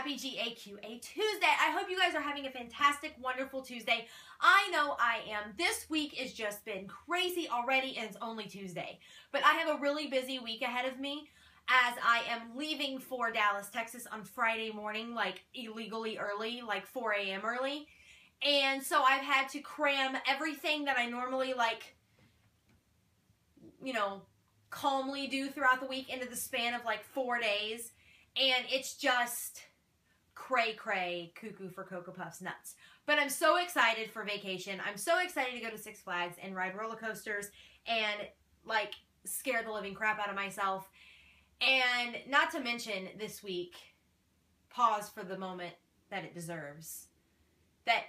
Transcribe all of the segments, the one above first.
Happy GAQA Tuesday. I hope you guys are having a fantastic, wonderful Tuesday. I know I am. This week has just been crazy already, and it's only Tuesday. But I have a really busy week ahead of me as I am leaving for Dallas, Texas on Friday morning, like illegally early, like 4 a.m. early. And so I've had to cram everything that I normally, like, you know, calmly do throughout the week into the span of like 4 days. And it's just cray-cray, cuckoo for Cocoa Puffs nuts. But I'm so excited for vacation. I'm so excited to go to Six Flags and ride roller coasters and, like, scare the living crap out of myself. And not to mention this week, pause for the moment that it deserves, that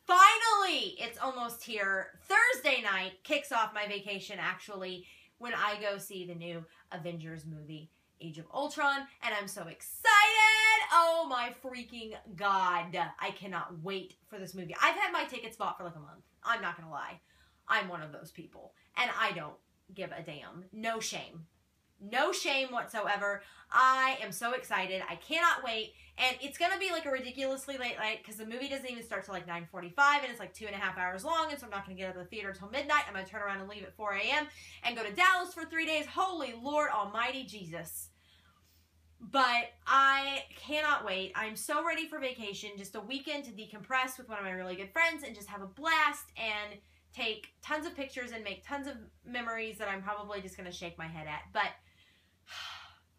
finally it's almost here. Thursday night kicks off my vacation, actually, when I go see the new Avengers movie, Age of Ultron, and I'm so excited. Oh my freaking God. I cannot wait for this movie. I've had my tickets bought for like a month. I'm not gonna lie. I'm one of those people, and I don't give a damn. No shame. No shame whatsoever. I am so excited. I cannot wait, and it's gonna be like a ridiculously late night because the movie doesn't even start till like 9:45, and it's like 2.5 hours long, and so I'm not gonna get out of the theater till midnight. I'm gonna turn around and leave at 4 a.m. and go to Dallas for 3 days. Holy Lord Almighty Jesus. But I cannot wait. I'm so ready for vacation. Just a weekend to decompress with one of my really good friends and just have a blast and take tons of pictures and make tons of memories that I'm probably just going to shake my head at. But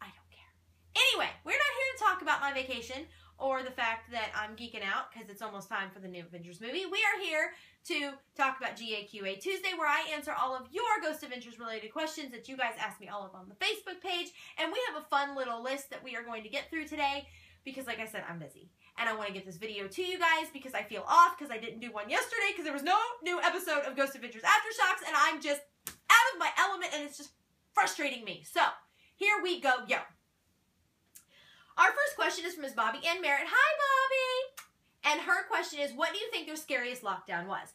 I don't care. Anyway, we're not here to talk about my vacation or the fact that I'm geeking out because it's almost time for the new Avengers movie. We are here to talk about GAQA Tuesday, where I answer all of your Ghost Adventures related questions that you guys ask me all up on the Facebook page. And we have a fun little list that we are going to get through today because, like I said, I'm busy. And I want to get this video to you guys because I feel off because I didn't do one yesterday because there was no new episode of Ghost Adventures Aftershocks, and I'm just out of my element, and it's just frustrating me. So, here we go, yo. Our first question is from Ms. Bobby Ann Merritt. Hi, Bobby! And her question is, what do you think their scariest lockdown was?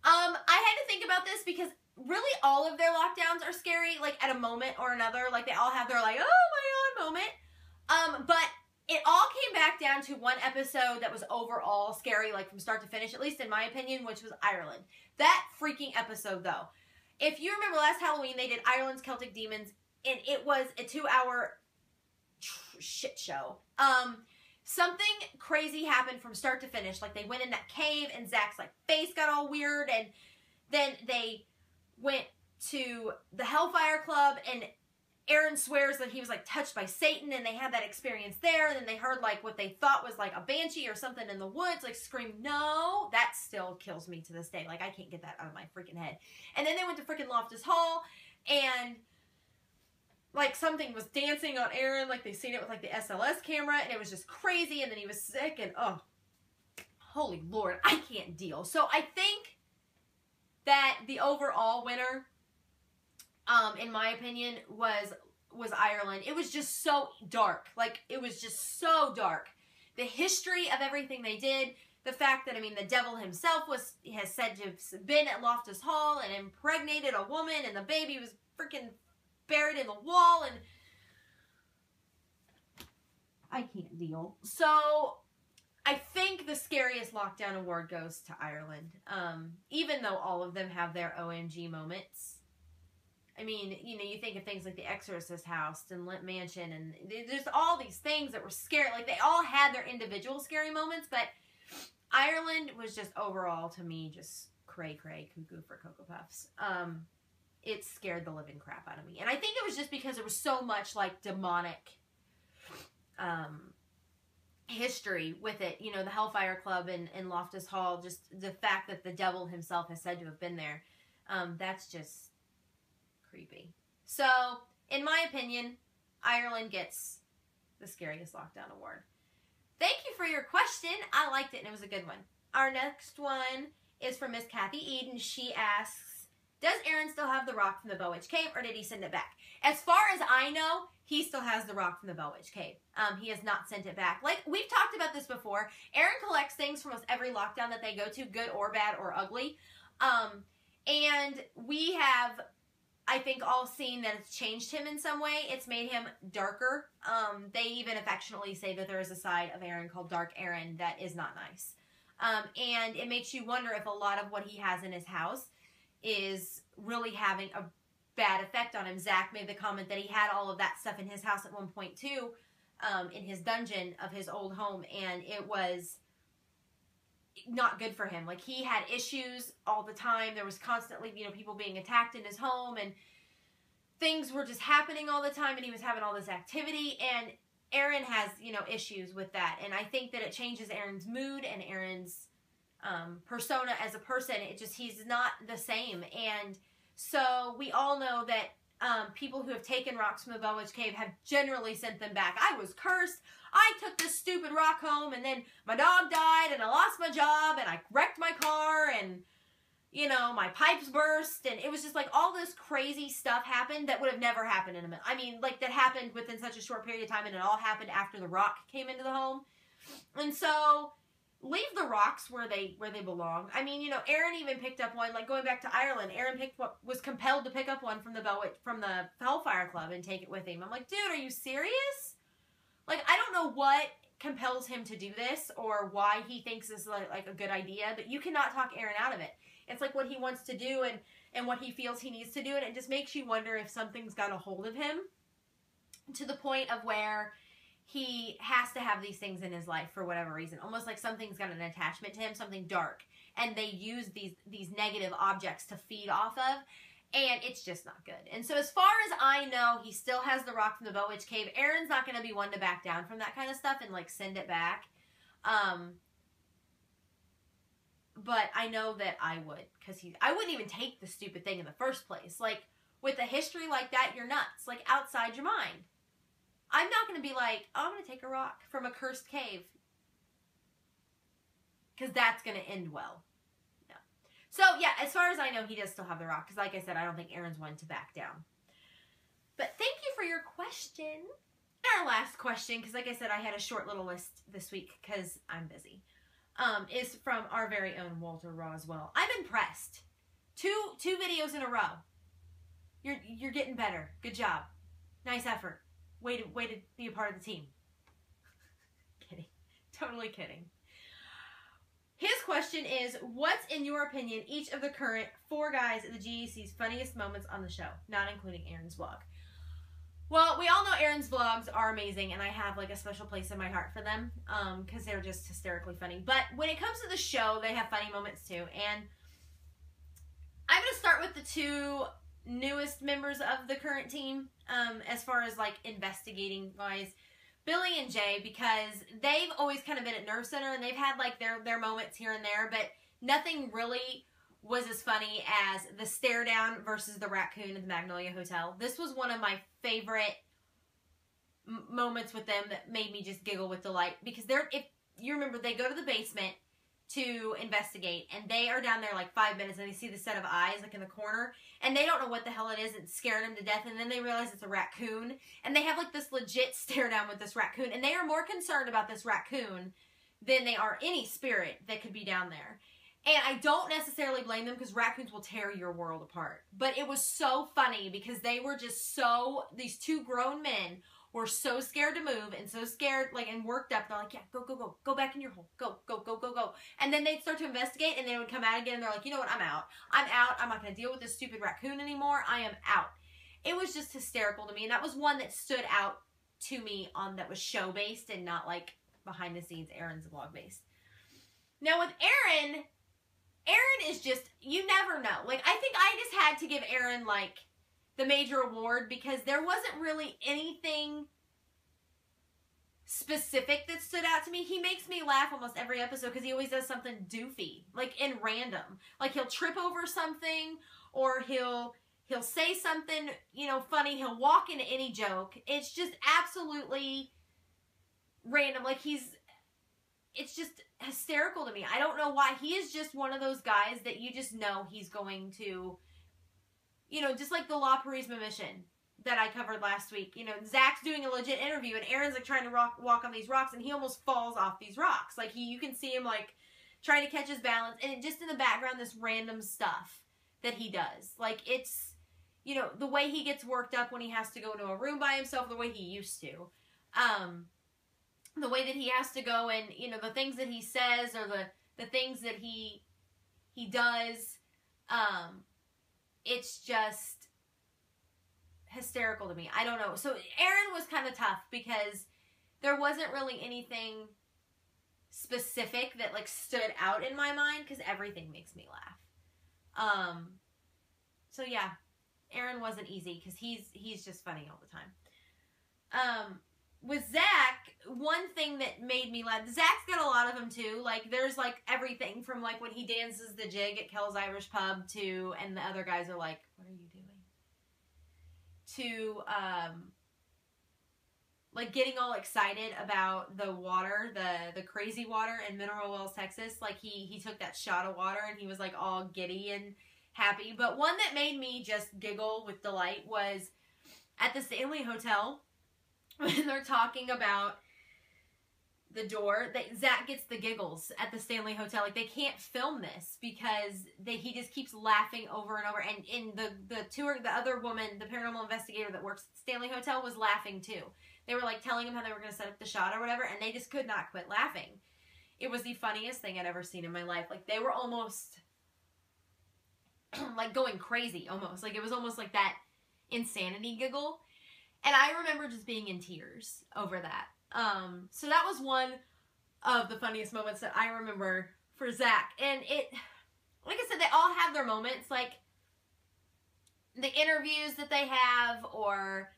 I had to think about this because really all of their lockdowns are scary, like at a moment or another. Like they all have their like, oh my God moment. But it all came back down to one episode that was overall scary, like from start to finish, at least in my opinion, which was Ireland. That freaking episode, though. If you remember last Halloween, they did Ireland's Celtic Demons, and it was a 2-hour shit show. Something crazy happened from start to finish. Like they went in that cave and Zach's like face got all weird, and then they went to the Hellfire Club and Aaron swears that he was like touched by Satan, and they had that experience there, and then they heard like what they thought was like a banshee or something in the woods like scream no. That still kills me to this day. Like I can't get that out of my freaking head. And then they went to freaking Loftus Hall, and like something was dancing on Aaron, like they seen it with like the SLS camera, and it was just crazy, and then he was sick, and oh, holy Lord, I can't deal. So I think that the overall winner, in my opinion, was Ireland. It was just so dark. Like, it was just so dark. The history of everything they did, the fact that, I mean, the devil himself has said to have been at Loftus Hall and impregnated a woman, and the baby was freaking buried in the wall, and I can't deal. So I think the scariest lockdown award goes to Ireland, even though all of them have their OMG moments. I mean, you know, you think of things like The Exorcist House and Lit Mansion, and there's all these things that were scary. Like, they all had their individual scary moments, but Ireland was just overall, to me, just cray-cray, cuckoo for Cocoa Puffs. It scared the living crap out of me. And I think it was just because there was so much, like, demonic history with it. You know, the Hellfire Club and Loftus Hall, just the fact that the devil himself has said to have been there, that's just creepy. So, in my opinion, Ireland gets the scariest lockdown award. Thank you for your question. I liked it, and it was a good one. Our next one is from Miss Kathy Eden. She asks, does Aaron still have the rock from the Bell Witch Cave, or did he send it back? As far as I know, he still has the rock from the Bell Witch Cave. He has not sent it back. Like, we've talked about this before. Aaron collects things from almost every lockdown that they go to, good or bad or ugly. And we have, I think all seen that it's changed him in some way. It's made him darker. They even affectionately say that there is a side of Aaron called Dark Aaron that is not nice. And it makes you wonder if a lot of what he has in his house is really having a bad effect on him. Zach made the comment that he had all of that stuff in his house at one point too, in his dungeon of his old home, and it was not good for him. Like, he had issues all the time. There was constantly, you know, people being attacked in his home, and things were just happening all the time, and he was having all this activity, and Aaron has, you know, issues with that, and I think that it changes Aaron's mood and Aaron's persona as a person. It just, he's not the same. And so we all know that people who have taken rocks from the Bell Witch Cave have generally sent them back. I was cursed. I took this stupid rock home, and then my dog died, and I lost my job, and I wrecked my car, and, you know, my pipes burst, and it was just like all this crazy stuff happened that would have never happened in a minute. I mean, like, that happened within such a short period of time, and it all happened after the rock came into the home. And so, leave the rocks where they belong. I mean, you know, Aaron even picked up one, like, going back to Ireland. Aaron was compelled to pick up one from the Hellfire Club and take it with him. I'm like, dude, are you serious? Like, I don't know what compels him to do this or why he thinks this is like a good idea, but you cannot talk Aaron out of it. It's like what he wants to do and what he feels he needs to do, and it just makes you wonder if something's got a hold of him to the point of where he has to have these things in his life for whatever reason. Almost like something's got an attachment to him, something dark, and they use these negative objects to feed off of, and it's just not good. And so as far as I know, he still has the rock from the Bell Witch Cave. Aaron's not going to be one to back down from that kind of stuff and, like, send it back. But I know that I would, because I wouldn't even take the stupid thing in the first place. Like, with a history like that, you're nuts. Like, outside your mind. I'm not going to be like, oh, I'm going to take a rock from a cursed cave. Because that's going to end well. No. So, yeah, as far as I know, he does still have the rock. Because, like I said, I don't think Aaron's one to back down. But thank you for your question. Our last question, because like I said, I had a short little list this week because I'm busy, is from our very own Walter Roswell. I'm impressed. Two videos in a row. You're getting better. Good job. Nice effort. Way to be a part of the team. Kidding. Totally kidding. His question is, what's, in your opinion, each of the current 4 guys at the GEC's funniest moments on the show, not including Aaron's vlog? Well, we all know Aaron's vlogs are amazing, and I have, like, a special place in my heart for them, because they're just hysterically funny. But when it comes to the show, they have funny moments, too. And I'm going to start with the 2 newest members of the current team, as far as, like, investigating-wise. Billy and Jay, because they've always kind of been at Nerve Center, and they've had, like, their moments here and there, but nothing really was as funny as the stare down versus the raccoon at the Magnolia Hotel. This was one of my favorite moments with them that made me just giggle with delight, because if you remember, they go to the basement to investigate, and they are down there like 5 minutes, and they see the set of eyes like in the corner, and they don't know what the hell it is. It's scaring them to death, and then they realize it's a raccoon, and they have like this legit stare down with this raccoon, and they are more concerned about this raccoon than they are any spirit that could be down there. And I don't necessarily blame them, because raccoons will tear your world apart. But it was so funny, because they were just so, these 2 grown men were so scared to move, and so scared, like, and worked up. They're like, yeah, go back in your hole. Go. And then they'd start to investigate, and they would come out again, and they're like, you know what, I'm out. I'm not going to deal with this stupid raccoon anymore. I am out. It was just hysterical to me, and that was one that stood out to me that was show-based and not, like, behind-the-scenes Aaron's vlog-based. Now, with Aaron is just, you never know. Like, I think I just had to give Aaron, like, the major award, because there wasn't really anything specific that stood out to me. He makes me laugh almost every episode, because he always does something doofy, like, in random. Like, he'll trip over something, or he'll say something, you know, funny. He'll walk into any joke. It's just absolutely random. Like, it's just hysterical to me. I don't know why. He is just one of those guys that you just know he's going to, you know, just like the La Purisma mission that I covered last week. You know, Zach's doing a legit interview, and Aaron's like trying to walk on these rocks, and he almost falls off these rocks. Like, you can see him like trying to catch his balance, and just in the background, this random stuff that he does. Like, it's, you know, the way he gets worked up when he has to go into a room by himself, the way he used to. The way that he has to go and, you know, the things that he says or the things that he does, it's just hysterical to me. I don't know. So Aaron was kind of tough because there wasn't really anything specific that like stood out in my mind because everything makes me laugh. So yeah, Aaron wasn't easy because he's just funny all the time. With Zach, one thing that made me laugh, Zach's got a lot of them too. Like, there's like everything from like when he dances the jig at Kel's Irish Pub to, and the other guys are like, what are you doing? To, like getting all excited about the water, the crazy water in Mineral Wells, Texas. Like he took that shot of water and he was like all giddy and happy. But one that made me just giggle with delight was at the Stanley Hotel. When they're talking about the door, Zach gets the giggles at the Stanley Hotel. Like, they can't film this because he just keeps laughing over and over. And in the other woman, the paranormal investigator that works at the Stanley Hotel, was laughing too. They were like telling him how they were going to set up the shot or whatever, and they just could not quit laughing. It was the funniest thing I'd ever seen in my life. Like, they were almost like going crazy almost. Like, it was almost like that insanity giggle. And I remember just being in tears over that. So that was one of the funniest moments that I remember for Zach. And it, like I said, they all have their moments. Like, the interviews that they have, or,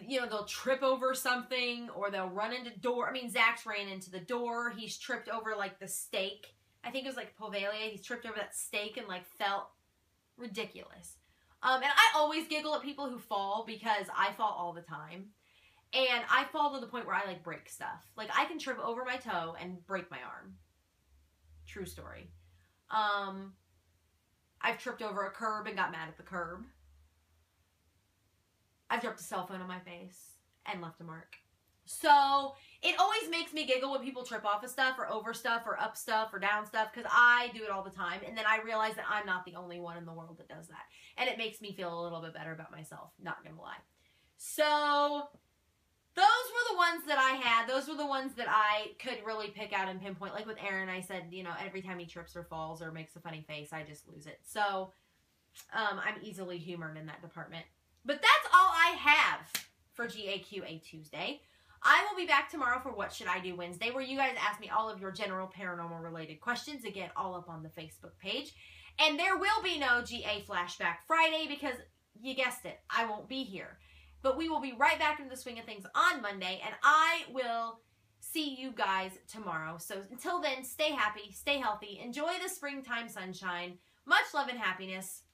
you know, they'll trip over something, or they'll run into door. I mean, Zach's ran into the door. He's tripped over, like, the stake. I think it was, like, Poveglia. He's tripped over that stake and, like, felt ridiculous. And I always giggle at people who fall because I fall all the time. And I fall to the point where I, like, break stuff. Like, I can trip over my toe and break my arm. True story. I've tripped over a curb and got mad at the curb. I've dropped a cell phone on my face and left a mark. So, it always makes me giggle when people trip off of stuff or over stuff or up stuff or down stuff, because I do it all the time, and then I realize that I'm not the only one in the world that does that. And it makes me feel a little bit better about myself, not gonna lie. So, those were the ones that I had. Those were the ones that I could really pick out and pinpoint. Like with Aaron, I said, you know, every time he trips or falls or makes a funny face, I just lose it. So, I'm easily humored in that department. But that's all I have for GAQA Tuesday. I will be back tomorrow for What Should I Do Wednesday, where you guys ask me all of your general paranormal related questions. Again, all up on the Facebook page. And there will be no GA Flashback Friday because, you guessed it, I won't be here. But we will be right back into the swing of things on Monday, and I will see you guys tomorrow. So until then, stay happy, stay healthy, enjoy the springtime sunshine. Much love and happiness.